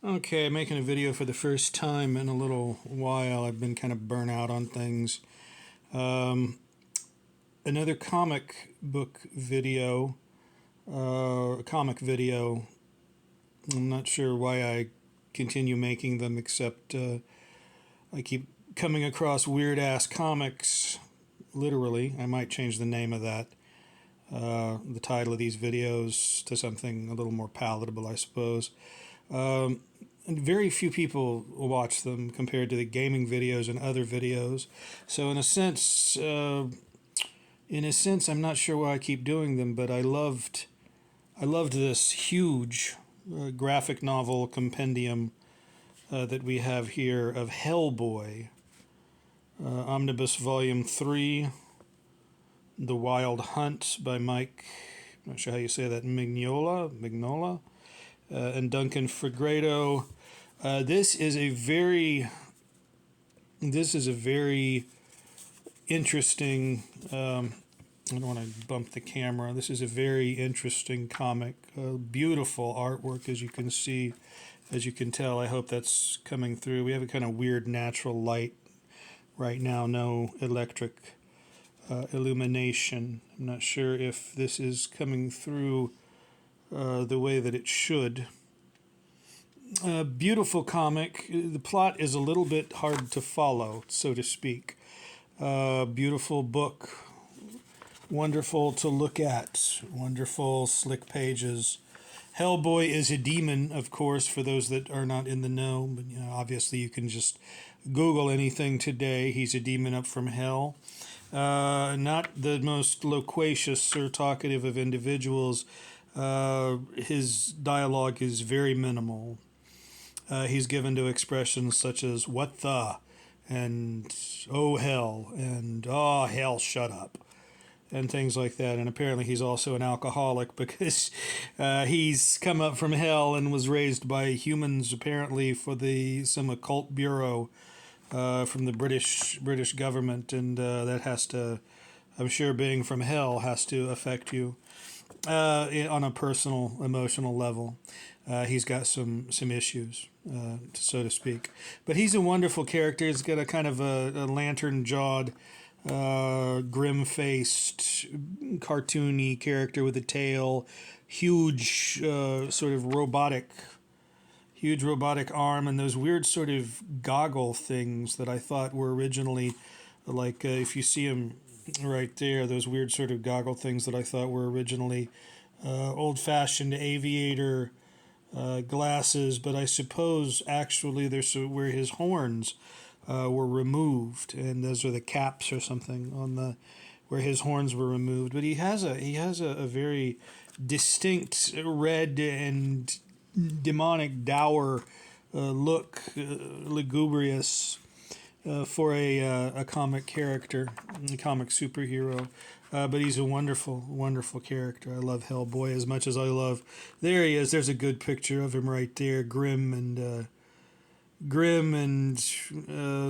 Okay, making a video for the first time in a little while. I've been kind of burnt out on things. Um, Another comic book video, comic video. I'm not sure why I continue making them, except I keep coming across weird ass comics. Literally, I might change the name of that, the title of these videos, to something a little more palatable, I suppose. Um, and very few people watch them compared to the gaming videos and other videos. So in a sense, I'm not sure why I keep doing them, but I loved this huge graphic novel compendium that we have here of Hellboy, Omnibus Volume 3, The Wild Hunt by Mike, I'm not sure how you say that, Mignola, and Duncan Fregredo. This is a very interesting. I don't want to bump the camera. This is a very interesting comic. Beautiful artwork, as you can see, as you can tell. I hope that's coming through. We have a kind of weird natural light right now. No electric illumination. I'm not sure if this is coming through the way that it should. Beautiful comic. The plot is a little bit hard to follow, so to speak. Beautiful book. Wonderful to look at. Wonderful, slick pages. Hellboy is a demon, of course, for those that are not in the know. But obviously, you can just Google anything today. He's a demon up from hell. Not the most loquacious or talkative of individuals. His dialogue is very minimal. He's given to expressions such as "what the," and "oh hell," and "oh hell, shut up," and things like that. And apparently, he's also an alcoholic because he's come up from hell and was raised by humans, apparently for some occult bureau from the British government, and that has to, I'm sure, being from hell has to affect you on a personal, emotional level. He's got some issues, so to speak. But he's a wonderful character. He's got a kind of a lantern-jawed, grim-faced, cartoony character with a tail, huge, sort of huge robotic arm, and those weird sort of goggle things that I thought were originally, like if you see him right there, those weird sort of goggle things that I thought were originally old-fashioned aviator glasses, but I suppose actually they're where his horns were removed, and those are the caps or something on the where his horns were removed. But he has a very distinct red and demonic dour look, lugubrious for a comic character, a comic superhero. But he's a wonderful, wonderful character. I love Hellboy as much as I love. There he is. There's a good picture of him right there, grim and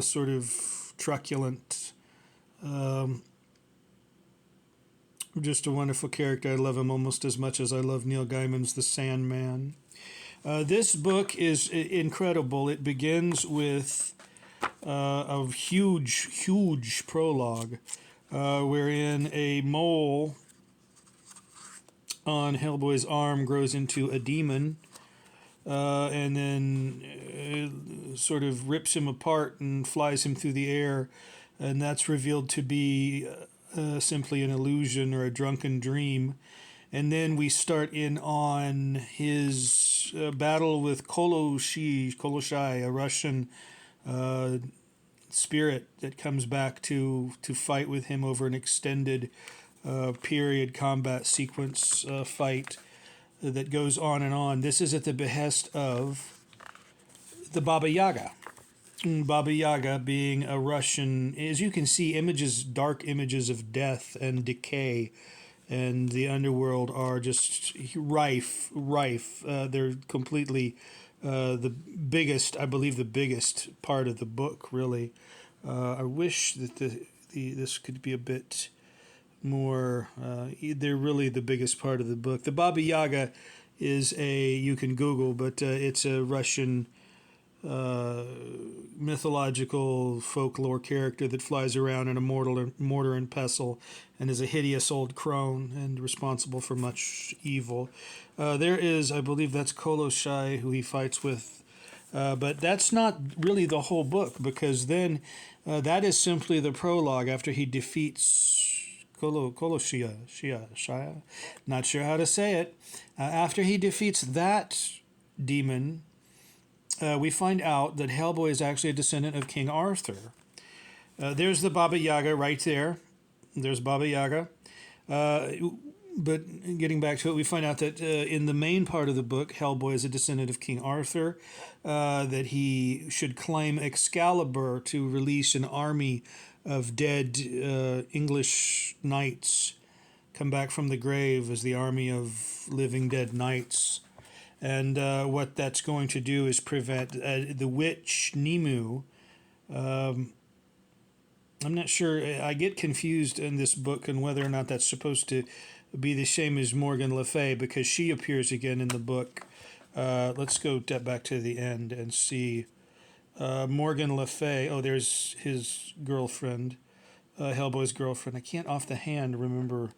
sort of truculent. Um, just a wonderful character. I love him almost as much as I love Neil Gaiman's The Sandman. This book is incredible. It begins with a huge, huge prologue wherein a mole on Hellboy's arm grows into a demon and then sort of rips him apart and flies him through the air. And that's revealed to be simply an illusion or a drunken dream. And then we start in on his battle with Koloshai, a Russian spirit that comes back to fight with him over an extended period combat sequence fight that goes on and on. This is at the behest of the Baba Yaga. Baba Yaga being a Russian, as you can see, dark images of death and decay, and the underworld are just rife. They're completely the biggest, I believe, the biggest part of the book. Really, I wish that this could be a bit more. They're really the biggest part of the book. The Baba Yaga is you can Google, but it's a Russian uh, mythological folklore character that flies around in a mortar and pestle and is a hideous old crone and responsible for much evil. There is, I believe that's Koloshai who he fights with. But that's not really the whole book, because then that is simply the prologue after he defeats Shia. Not sure how to say it. After he defeats that demon, we find out that Hellboy is actually a descendant of King Arthur. There's the Baba Yaga right there. There's Baba Yaga. But getting back to it, we find out that in the main part of the book, Hellboy is a descendant of King Arthur, that he should claim Excalibur to release an army of dead English knights, come back from the grave as the army of living dead knights. And what that's going to do is prevent the witch Nimu. I'm not sure. I get confused in this book on whether or not that's supposed to be the same as Morgan Le Fay, because she appears again in the book. Let's go back to the end and see. Morgan Le Fay. Oh, there's his girlfriend, Hellboy's girlfriend. I can't off the hand remember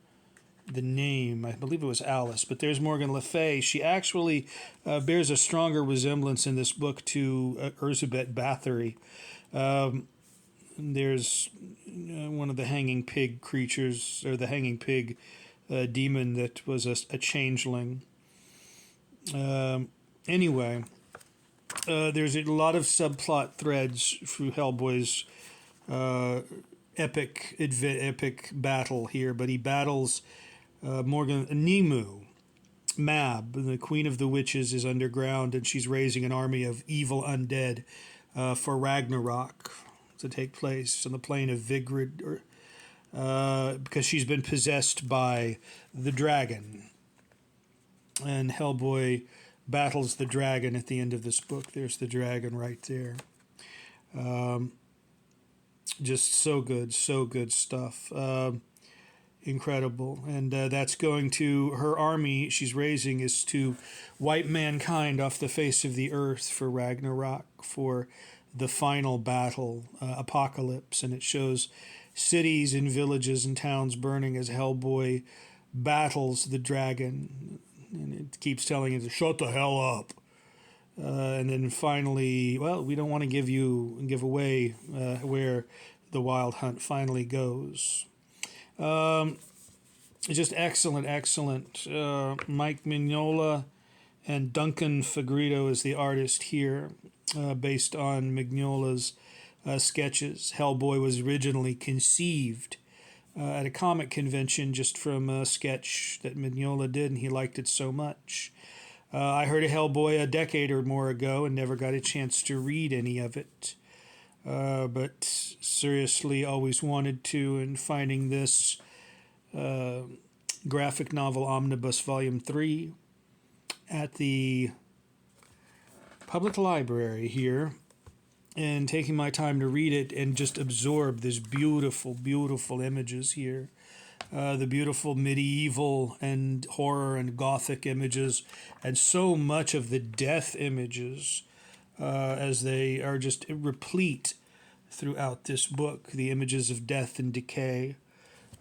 the name. I believe it was Alice, but there's Morgan Le Fay. She actually bears a stronger resemblance in this book to Elizabeth Bathory. There's one of the hanging pig creatures, or the hanging pig demon that was a changeling. Anyway, there's a lot of subplot threads through Hellboy's epic battle here, but he battles Morgan Nimu. Mab, the queen of the witches, is underground, and she's raising an army of evil undead for Ragnarok to take place on the plane of Vigrid, because she's been possessed by the dragon. And Hellboy battles the dragon at the end of this book. There's the dragon right there. Just so good stuff. Incredible. And that's going to, her army she's raising is to wipe mankind off the face of the earth for Ragnarok, for the final battle, apocalypse. And it shows cities and villages and towns burning as Hellboy battles the dragon. And it keeps telling him to shut the hell up. And then finally, well, we don't want to give away where the wild hunt finally goes. Just excellent. Mike Mignola and Duncan Fregredo is the artist here, based on Mignola's sketches. Hellboy was originally conceived at a comic convention just from a sketch that Mignola did, and he liked it so much. I heard of Hellboy a decade or more ago and never got a chance to read any of it. But seriously, always wanted to, and finding this graphic novel omnibus volume 3 at the public library here, and taking my time to read it and just absorb this beautiful images here. The beautiful medieval and horror and gothic images, and so much of the death images, as they are just replete throughout this book. The images of death and decay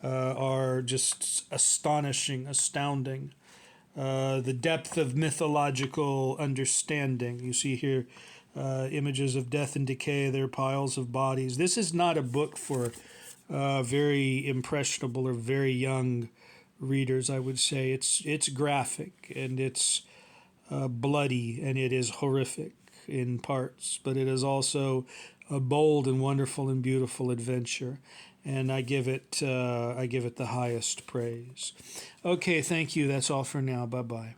are just astounding. The depth of mythological understanding. You see here images of death and decay, their piles of bodies. This is not a book for very impressionable or very young readers, I would say. It's graphic, and it's bloody, and it is horrific in parts, but it is also a bold and wonderful and beautiful adventure, and I give it the highest praise. Okay, thank you. That's all for now. Bye-bye.